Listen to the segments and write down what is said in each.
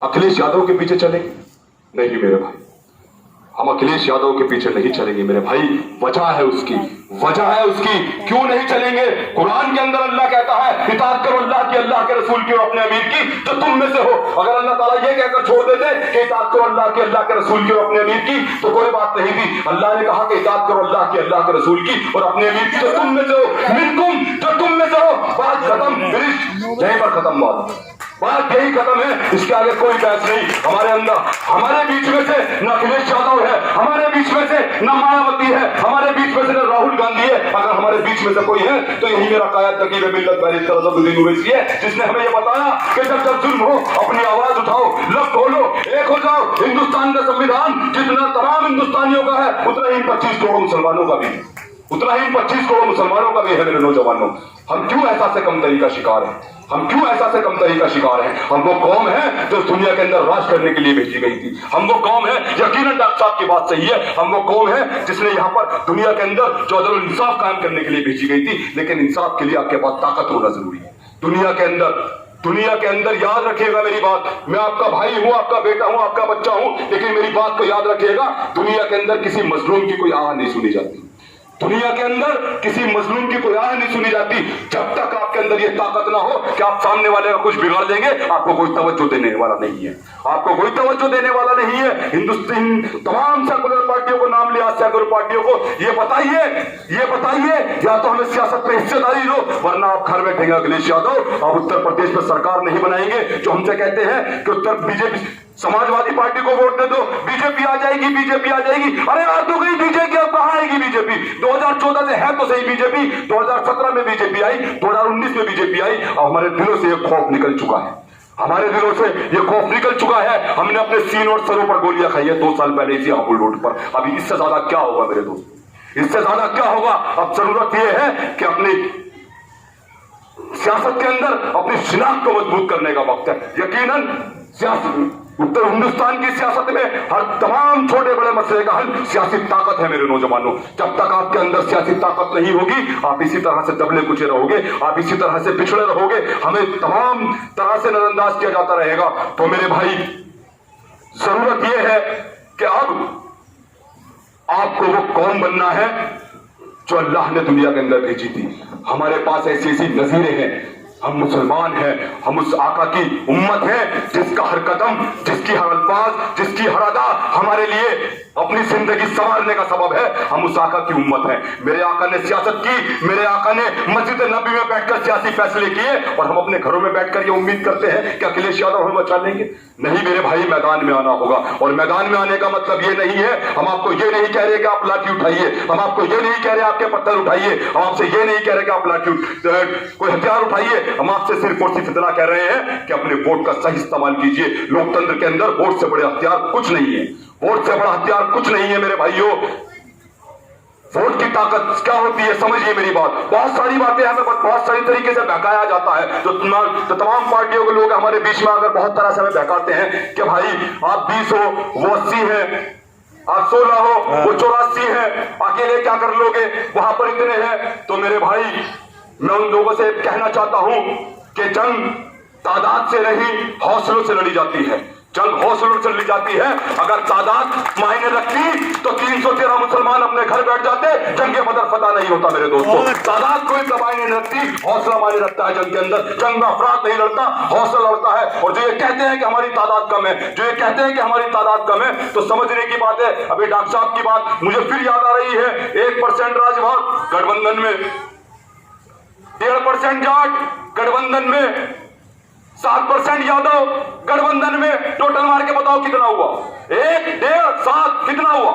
अखिलेश यादव के पीछे चलेंगे? नहीं मेरे भाई, हम अखिलेश यादव के पीछे नहीं चलेंगे मेरे भाई। वजह है उसकी क्यों नहीं चलेंगे। कुरान के अंदर अल्लाह कहता है इताअत करो अल्लाह की, अल्लाह के रसूल की और अपने अमीर की, तो तुम में से हो। अगर अल्लाह ताला ये कहकर छोड़ देते कि इताअत करो अल्लाह की, अल्लाह के रसूल की और अपने अमीर की, तो कोई बात नहीं थी। अल्लाह ने कहा कि इताअत करो अल्लाह की, अल्लाह के रसूल की और अपने अमीर की, तो तुम में से हो। मिनकुम, जो तुम में से हो। बात खत्म, फिनिश, यहीं पर खत्म बात यही खत्म है। इसके आगे कोई बहस नहीं। हमारे अंदर, हमारे बीच में से न अखिलेश यादव है, हमारे बीच में से न मायावती है, हमारे बीच में से न राहुल गांधी है। अगर हमारे बीच में से कोई है तो यही मेरा कायद नकीब मिल्लत बैरिस्टर असदुद्दीन ओवैसी है, जिसने हमें यह बताया कि जब जब जुल्म हो अपनी आवाज उठाओ, लब खोलो, एक हो जाओ। हिंदुस्तान का संविधान जितना तमाम हिंदुस्तानियों का है, उतना ही 25 करोड़ मुसलमानों का भी, उतना ही 25 करोड़ मुसलमानों का भी है। मेरे नौजवानों, हम क्यों ऐसा से कमतरी का शिकार है? हम क्यों ऐसा से कमतरी का शिकार हैं? हम वो कौम है जो दुनिया के अंदर राज करने के लिए भेजी गई थी। हम वो कौम है, यकीनन डॉक्टर साहब की बात सही है, हम वो कौम है जिसने यहाँ पर दुनिया के अंदर जो अदल और इंसाफ कायम करने के लिए भेजी गई थी। लेकिन इंसाफ के लिए आपके पास ताकत होना जरूरी है। दुनिया के अंदर याद रखिएगा मेरी बात, मैं आपका भाई हूं, आपका बेटा हूं, आपका बच्चा हूं, लेकिन मेरी बात को याद रखिएगा, दुनिया के अंदर किसी मजलूम की कोई आह नहीं सुनी जाती। दुनिया के अंदर किसी मजलूम की कोई आह नहीं सुनी जाती जब तक आपके अंदर ये ताकत ना हो कि आप सामने वाले का कुछ बिगाड़ देंगे। आपको कोई तवज्जो देने वाला नहीं है, आपको कोई तवज्जो देने वाला नहीं है। हिंदुस्तान तमाम सेकुलर पार्टियों को नाम लिया, सेकुलर पार्टियों को ये बताइए या तो हमें सियासत में हिस्सेदारी दो, वरना आप घर बैठेंगे अखिलेश यादव और उत्तर प्रदेश में सरकार नहीं बनाएंगे। जो हमसे कहते हैं कि उत्तर बीजेपी समाजवादी पार्टी को वोट दे दो, बीजेपी आ जाएगी, बीजेपी आ जाएगी। अरे आ तो गई बीजेपी, अब कहां आएगी बीजेपी? 2014 से है तो सही बीजेपी, 2017 में बीजेपी आई, 2019 में बीजेपी आई, और हमारे दिलों से एक खौफ निकल चुका है, हमारे दिलों से ये खौफ निकल चुका है। हमने अपने सीन और सरों पर गोलियां खाई है 2 साल पहले इसी हापुड़ रोड पर। अभी इससे ज्यादा क्या होगा मेरे दोस्त, इससे ज्यादा क्या होगा? अब जरूरत यह है कि अपनी सियासत के अंदर अपनी शिनाख्त को मजबूत करने का वक्त है। यकीनन सियासत उत्तर हिंदुस्तान की सियासत में हर तमाम छोटे बड़े मसले का हल सियासी ताकत है मेरे नौजवानों। जब तक आपके अंदर सियासी ताकत नहीं होगी, आप इसी तरह से दबले कुचे रहोगे, आप इसी तरह से पिछड़े रहोगे, हमें तमाम तरह से नजरअंदाज किया जाता रहेगा। तो मेरे भाई, जरूरत यह है कि अब आपको वो कौम बनना है जो अल्लाह ने दुनिया के अंदर भेजी थी। हमारे पास ऐसी ऐसी नजीरें हैं, हम मुसलमान हैं, हम उस आका की उम्मत हैं जिसका हर कदम, जिसकी हर अल्फाज, जिसकी हर अदा हमारे लिए अपनी जिंदगी संवारने का सबब है। हम उस आका की उम्मत हैं। मेरे आका ने सियासत की, मेरे आका ने मस्जिद नबी में बैठकर सियासी फैसले किए, और हम अपने घरों में बैठकर ये उम्मीद करते हैं कि अखिलेश यादव हम बचा लेंगे। नहीं मेरे भाई, मैदान में आना होगा। और मैदान में आने का मतलब ये नहीं है, हम आपको ये नहीं कह रहे कि आप लाठी उठाइए, हम आपको ये नहीं कह रहे आपके पत्थर उठाइए, हम आपसे ये नहीं कह रहे कि आप लाठी कोई हथियार उठाइए। हम आपसे सिर्फ और सिर्फ इतना कह रहे हैं कि अपने वोट का सही इस्तेमाल कीजिए। लोकतंत्र के अंदर वोट से बड़े हथियार कुछ नहीं है, वोट से बड़ा हथियार कुछ नहीं है मेरे भाइयों। वोट की ताकत क्या होती है समझिए मेरी बात। बहुत सारी बातें हमें बहुत सारी तरीके से बहकाया जाता है। जो तमाम पार्टियों के लोग हमारे बीच में आकर बहुत तरह से हमें बहकाते हैं कि भाई आप 20 हो, वो 80 है, आप 16 हो, वो 84 है, अकेले क्या कर लोगे, वहां पर इतने हैं। तो मेरे भाई, मैं उन लोगों से कहना चाहता हूं कि जंग तादाद से नहीं, हौसलों से लड़ी जाती है। जंग हौसलों से लड़ी जाती है। अगर तादाद मायने रखती तो 313 मुसलमान अपने घर बैठ जाते, जंग बदर फतह नहीं होता मेरे दोस्तों। तादाद कोई मायने नहीं रखती, हौसला मायने रखता है जंग के अंदर। जंग में अफराद नहीं लड़ता, हौसला लड़ता है। और जो ये कहते हैं कि हमारी तादाद कम है, जो ये कहते हैं कि हमारी तादाद कम है, तो समझने की बात है। अभी डॉक्टर साहब की बात मुझे फिर याद आ रही है। 1% राजभाग गठबंधन में, 1.5% जाट गठबंधन में, 7% यादव गठबंधन में। टोटल मार के बताओ कितना हुआ? 1, 1.5, 7 कितना हुआ?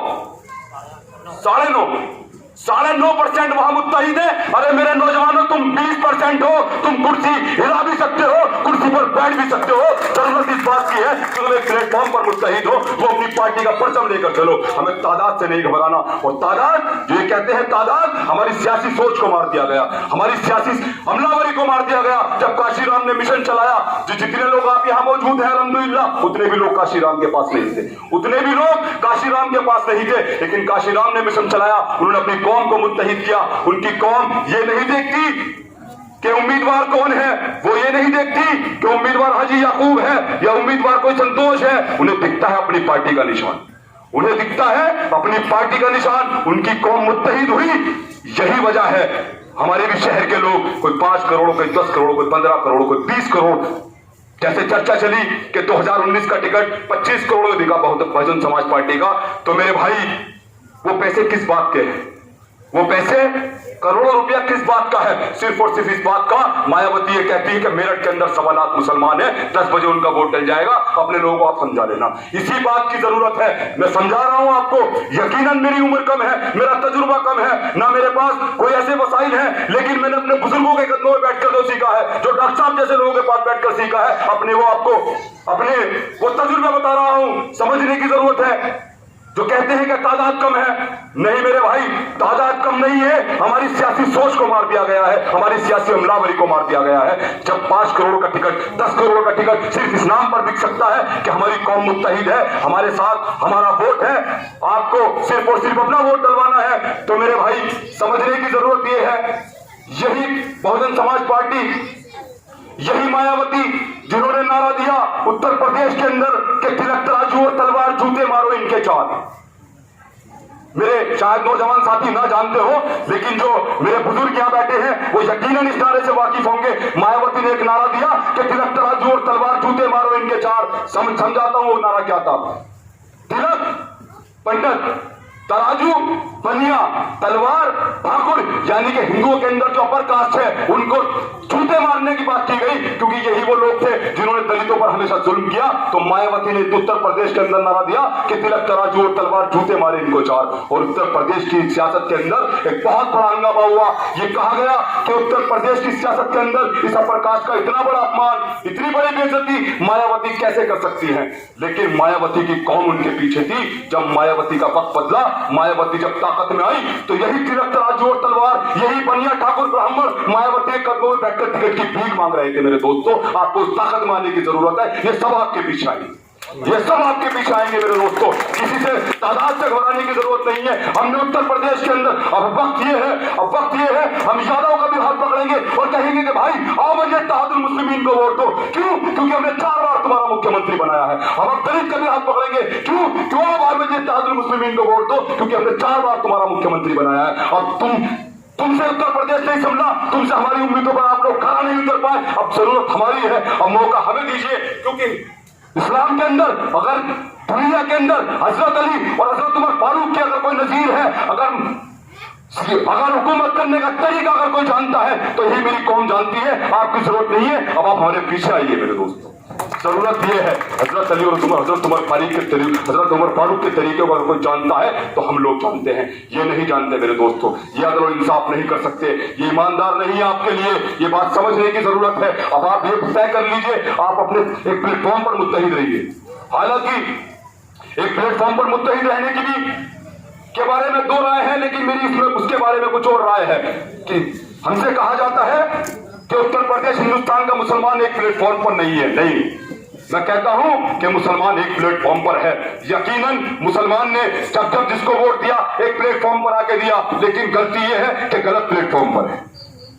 9.5% वहां मुत्तहिद है। अरे मेरे नौजवानों, तुम 20% हो, तुम कुर्सी हिला भी सकते हो, कुर्सी पर बैठ भी सकते हो। जरूरत इस बात की है कि तुम एक प्लेटफॉर्म पर मुत्तहिद हो, वो अपनी पार्टी का परचम लेकर चलो। हमें तादाद से नहीं घबराना। और तादाद, जो ये कहते हैं तादाद, हमारी सियासी सोच को मार दिया गया, हमारी सियासी हमलावरी को मार दिया गया। जब काशीराम ने मिशन चलाया, जो जितने लोग आप यहाँ मौजूद हैं अल्हम्दुलिल्लाह, उतने भी लोग काशीराम के पास नहीं थे, उतने भी लोग काशीराम के पास नहीं थे। लेकिन काशीराम ने मिशन चलाया, उन्होंने अपनी कौम को मुत्तहिद किया। उनकी कौम ये नहीं देखती कि उम्मीदवार कौन है, वो ये नहीं देखती कि उम्मीदवार हाजी याकूब है या उम्मीदवार कोई संतोष है। उन्हें दिखता है अपनी पार्टी का निशान, उन्हें दिखता है अपनी पार्टी का निशान। उनकी कौम मुत्तहिद हुई, यही वजह है। हमारे भी शहर के लोग, कोई 5 करोड़, कोई 10 करोड़, कोई 15 करोड़, कोई 20 करोड़, जैसे चर्चा चली कि 2019 का टिकट 25 करोड़ में बिका बहुजन समाज पार्टी का। तो मेरे भाई, वो पैसे किस बात के हैं? वो पैसे करोड़ों रुपया किस बात का है? सिर्फ और सिर्फ इस बात का, मायावती ये कहती है कि मेरठ के अंदर 1.25 लाख मुसलमान है, 10 बजे उनका वोट डल जाएगा, अपने लोगों को आप समझा लेना। इसी बात की जरूरत है। मैं समझा रहा हूं आपको। यकीनन मेरी उम्र कम है, मेरा तजुर्बा कम है, ना मेरे पास कोई ऐसे वसाइल हैं, लेकिन मैंने अपने बुजुर्गों के कदमों में बैठकर जो सीखा है, जो डॉक्टर साहब जैसे लोगों के पास बैठकर सीखा है, अपने वो तजुर्बे बता रहा हूं। समझने की जरूरत है। जो कहते हैं कि तादाद कम है, नहीं मेरे भाई, तादाद कम नहीं है, हमारी सियासी सोच को मार दिया गया है, हमारी सियासी अमलावरी को मार दिया गया है। जब 5 करोड़ का टिकट, 10 करोड़ का टिकट सिर्फ इस नाम पर बिक सकता है कि हमारी कौम मुत्तहिद है, हमारे साथ हमारा वोट है, आपको सिर्फ और सिर्फ अपना वोट डलवाना है, तो मेरे भाई समझने की जरूरत यह है, यही बहुजन समाज पार्टी, यही मायावती जिन्होंने नारा दिया उत्तर प्रदेश के अंदर कि तिलक तराजू और तलवार जूते मारो इनके 4। मेरे शायद नौजवान साथी ना जानते हो, लेकिन जो मेरे बुजुर्ग यहां बैठे हैं वो यकीनन इस नारे से वाकिफ होंगे। मायावती ने एक नारा दिया कि तिलक तराजू और तलवार जूते मारो इनके 4। समझाता हूं वो नारा क्या था। तिलक पंडित, तराजू बनिया, तलवार ठाकुर, यानी कि हिंदुओं के अंदर जो अपर कास्ट है उनको जूते मारने की बात की गई, क्योंकि यही वो लोग थे जिन्होंने दलितों पर हमेशा जुल्म किया। तो मायावती ने उत्तर प्रदेश के अंदर नारा दिया कि तिलक तराजू और तलवार जूते मारे इनको 4। और उत्तर प्रदेश की सियासत के अंदर एक बहुत बड़ा हंगामा हुआ। ये कहा गया कि उत्तर प्रदेश की सियासत के अंदर इस अपर कास्ट का इतना बड़ा अपमान, इतनी बड़ी बेइज्जती मायावती कैसे कर सकती है। लेकिन मायावती की कौम उनके पीछे थी। जब मायावती का वक्त बदला, मायावती जब ताकत में आई, तो यही तिलक तराजू और तलवार, यही बनिया ठाकुर ब्राह्मण मायावती के कदमों में बैठकर टिकट की भीख मांग रहे थे। मेरे दोस्तों, आपको उस ताकत में आने की जरूरत है। ये सब आपके पीछे आएंगे, ये सब आपके पीछे आएंगे मेरे दोस्तों। किसी से तादाद से घबराने की जरूरत नहीं है। हमने उत्तर प्रदेश के अंदर अब वक्त ये है हम यादव का भी हाथ पकड़ेंगे और कहेंगे कि भाई आओ मुझे इत्तेहादुल मुस्लिमीन को वोट दो। क्यों? क्योंकि हमने 4 बार तुम्हारा मुख्यमंत्री बनाया है। हम अब दलित का भी हाथ पकड़ेंगे। क्यों आओ मुझे इत्तेहादुल मुस्लिमीन को वोट दो? क्योंकि हमने 4 बार तुम्हारा मुख्यमंत्री बनाया है। और तुमसे उत्तर प्रदेश नहीं संभला, तुमसे हमारी उम्मीदों पर आप लोग खड़ा नहीं उतर पाए। अब जरूरत हमारी है, अब मौका हमें दीजिए। क्योंकि इस्लाम के अंदर, अगर दुनिया के अंदर हजरत अली और हजरत उमर फारूक के अगर कोई नजीर है, अगर हुकूमत करने का तरीका अगर कोई जानता है, तो यही मेरी कौम जानती है। आपकी जरूरत नहीं है, अब आप हमारे पीछे आइए मेरे दोस्तों। जरूरत यह है, हजरत अली और हजरत उमर फारूक के तरीके को अगर कोई जानता है तो हम लोग जानते हैं। ये नहीं जानते मेरे दोस्तों, ये अगर इंसाफ नहीं कर सकते, ये ईमानदार नहीं है आपके लिए। ये बात समझने की जरूरत है। अब आप ये तय कर लीजिए, आप अपने एक प्लेटफॉर्म पर मुत्तहिद रहिए। हालांकि एक प्लेटफॉर्म पर मुत्तहिद रहने की भी के बारे में 2 राय है, लेकिन मेरी इसमें उसके बारे में कुछ और राय है कि हमसे कहा जाता है कि उत्तर प्रदेश हिंदुस्तान का मुसलमान एक प्लेटफॉर्म पर नहीं है। नहीं, मैं कहता हूं कि मुसलमान एक प्लेटफॉर्म पर है। यकीनन मुसलमान ने जब जिसको वोट दिया एक प्लेटफॉर्म पर आके दिया, लेकिन गलती यह है कि गलत प्लेटफॉर्म पर है।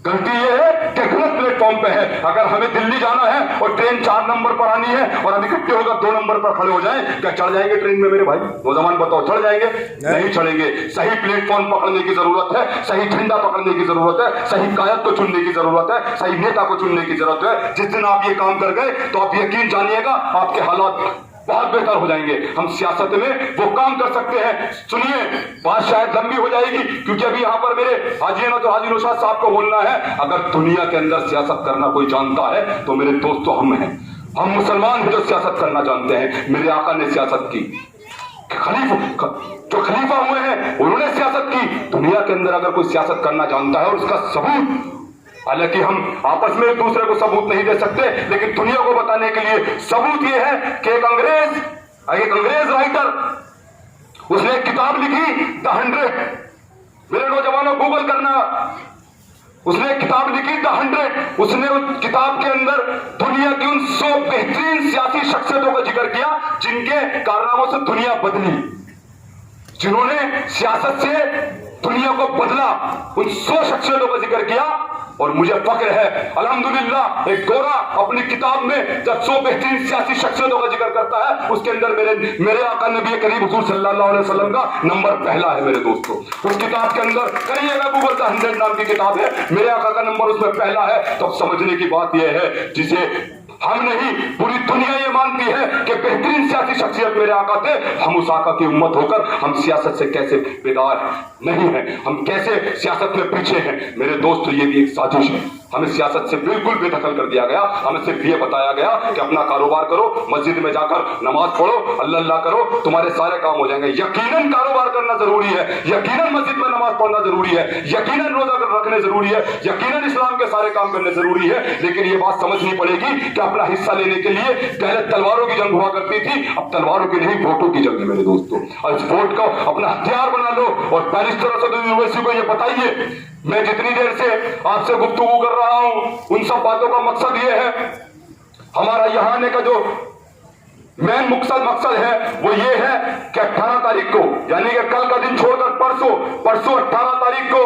गलती यह है कि गलत प्लेटफॉर्म पे है। अगर हमें दिल्ली जाना है और ट्रेन 4 नंबर पर आनी है और हम इकट्ठे होकर 2 नंबर पर खड़े हो जाएं, क्या चढ़ जाएंगे ट्रेन में मेरे भाई? नौजवान बताओ, चढ़ जाएंगे? नहीं चढ़ेंगे। सही प्लेटफॉर्म पकड़ने की जरूरत है, सही झंडा पकड़ने की जरूरत है, सही कायद को चुनने की जरूरत है, सही नेता को चुनने की जरूरत है। जिस दिन आप ये काम कर गए तो आप यकीन जानिएगा आपके हालात बहुत बेहतर हो जाएंगे। हम सियासत में वो काम कर सकते हैं। सुनिए, बात शायद लंबी हो जाएगी, क्योंकि अभी यहाँ पर मेरे हाजी नौशाद साहब को बोलना है। अगर दुनिया के अंदर सियासत करना कोई जानता है तो मेरे दोस्तों हम हैं। हम मुसलमान हैं जो सियासत करना जानते हैं। मेरे आका ने सियासत की, जो खलीफा हुए हैं उन्होंने सियासत की। दुनिया के अंदर अगर कोई सियासत करना जानता है और उसका सबूत, हालांकि हम आपस में एक दूसरे को सबूत नहीं दे सकते, लेकिन दुनिया को बताने के लिए सबूत यह है कि एक अंग्रेज राइटर, उसने एक किताब लिखी द 100। मेरे नौजवानों गूगल करना, उसने एक किताब लिखी द 100। उसने उस किताब के अंदर दुनिया की उन 100 बेहतरीन सियासी शख्सियतों का जिक्र किया जिनके कारनामों से दुनिया बदली, जिन्होंने सियासत से दुनिया को बदला। उन 100 शख्सियतों का जिक्र किया और मुझे फक्र है अल्हम्दुलिल्लाह एक गोरा अपनी किताब में जब 100 बेहतरीन सियासी शख्सियतों का जिक्र करता है उसके अंदर मेरे आका नबी करीम हुजूर सल्लल्लाहु अलैहि वसल्लम का नंबर पहला है मेरे दोस्तों। उस किताब के अंदर करिएगा गूगल का 100 नाम की किताब है, मेरे आका का नंबर उसमें पहला है। तो समझने की बात यह है जिसे हम नहीं पूरी दुनिया ये मानती है कि बेहतरीन सियासी शख्सियत मेरे आका थे, हम उस आका की उम्मत होकर हम सियासत से कैसे बेदार नहीं हैं, हम कैसे सियासत में पीछे हैं। मेरे दोस्त ये भी एक साजिश है, हमें सियासत से बिल्कुल बेदखल कर दिया गया। हमें सिर्फ ये बताया गया कि अपना कारोबार करो, मस्जिद में जाकर नमाज पढ़ो, अल्लाह करो, तुम्हारे सारे काम हो जाएंगे। यकीनन कारोबार करना जरूरी है, यकीनन मस्जिद में नमाज पढ़ना जरूरी है, यकीनन रोजा रखने जरूरी है, यकीनन इस्लाम के सारे काम करने जरूरी है, लेकिन ये बात समझनी पड़ेगी कि अपना हिस्सा लेने के लिए पहले तलवारों की जंग हुआ करती थी, अब तलवारों की नहीं वोटों की जंग है मेरे दोस्तों। और इस वोट को अपना हथियार बना लो और बैरिस्टर असद यूनिवर्सिटी को ये बताइए, मैं जितनी देर से आपसे गुफ्तगू कर रहा हूं उन सब बातों का मकसद ये है, हमारा यहां आने का जो मेन मकसद है वो ये है कि 18 तारीख को यानी कि कल का दिन छोड़कर परसों 18 तारीख को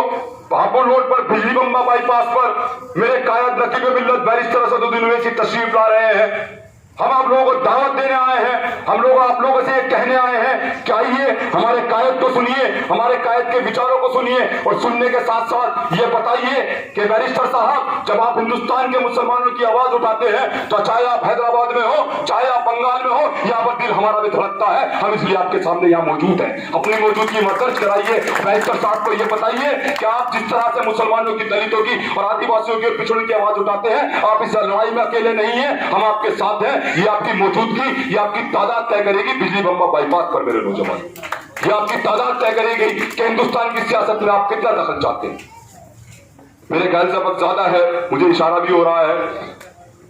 भापुर रोड पर बिजली बम्बा बाईपास पर मेरे कायद नकीब मिल्लत बैरिस्टर असदुद्दीन ओवैसी तशरीफ ला रहे हैं। हम आप लोगों को दावत देने आए हैं, हम लोग आप लोगों से कहने आए हैं कि आइए हमारे कायद को सुनिए, हमारे कायद के विचारों को सुनिए और सुनने के साथ साथ ये बताइए कि बैरिस्टर साहब जब आप हिंदुस्तान के मुसलमानों की आवाज उठाते हैं तो चाहे आप हैदराबाद में हो, चाहे आप बंगाल में हो, यहाँ पर दिल हमारा भी धड़कता है। हम इसलिए आपके सामने यहाँ मौजूद हैं, अपनी मौजूदगी मर्दर्ज कराइए। बैरिस्टर साहब को ये बताइए कि आप जिस तरह से मुसलमानों की, दलितों की और आदिवासियों की और पिछड़ों की आवाज उठाते हैं, आप इस लड़ाई में अकेले नहीं है, हम आपके साथ हैं। ये आपकी मौजूदगी, ये आपकी तादाद तय करेगी बिजली बम्बा बाईपास पर मेरे नौजवान, ये आपकी तादाद तय करेगी कि हिंदुस्तान की सियासत में आप कितना दखल चाहते हैं। मेरे ख्याल से वक्त ज्यादा है, मुझे इशारा भी हो रहा है।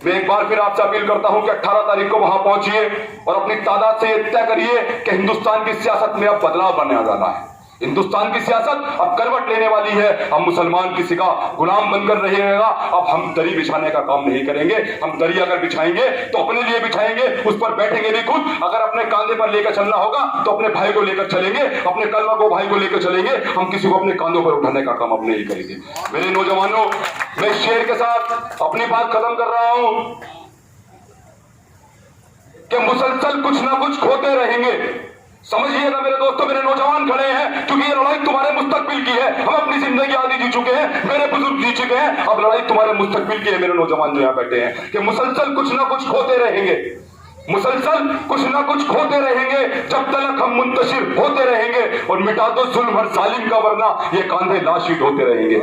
मैं एक बार फिर आपसे अपील करता हूं कि 18 तारीख को वहां पहुंचिए और अपनी तादाद से तय करिए कि हिंदुस्तान की सियासत में अब बदलाव बनने जाना है। हिंदुस्तान की सियासत अब करवट लेने वाली है, हम मुसलमान किसी का गुलाम बनकर रहेगा। अब हम दरी बिछाने का काम नहीं करेंगे, हम दरी अगर बिछाएंगे तो अपने लिए बिछाएंगे, उस पर बैठेंगे नहीं खुद। अगर अपने कांधे पर लेकर चलना होगा तो अपने भाई को लेकर चलेंगे, अपने कलमा को भाई को लेकर चलेंगे, हम किसी को अपने कांधों पर उठाने का काम अपने ही करेंगे। मेरे नौजवानों, मैं शेर के साथ अपनी बात खत्म कर रहा हूं कि मुसलसल कुछ ना कुछ खोते रहेंगे। समझिएगा मेरे दोस्तों, मेरे नौजवान खड़े हैं क्योंकि ये लड़ाई तुम्हारे मुस्तकबिल की है। हम अपनी जिंदगी आधी जी चुके हैं, मेरे बुजुर्ग जी चुके हैं, अब लड़ाई तुम्हारे मुस्तकबिल की है मेरे नौजवान जो यहाँ बैठे हैं। कि मुसलसल कुछ ना कुछ खोते रहेंगे, मुसलसल कुछ ना कुछ खोते रहेंगे जब तक हम मुंतशिर होते रहेंगे। और मिटा दो जुल्म हर जालिम का, वरना ये कांधे लाशीद होते रहेंगे।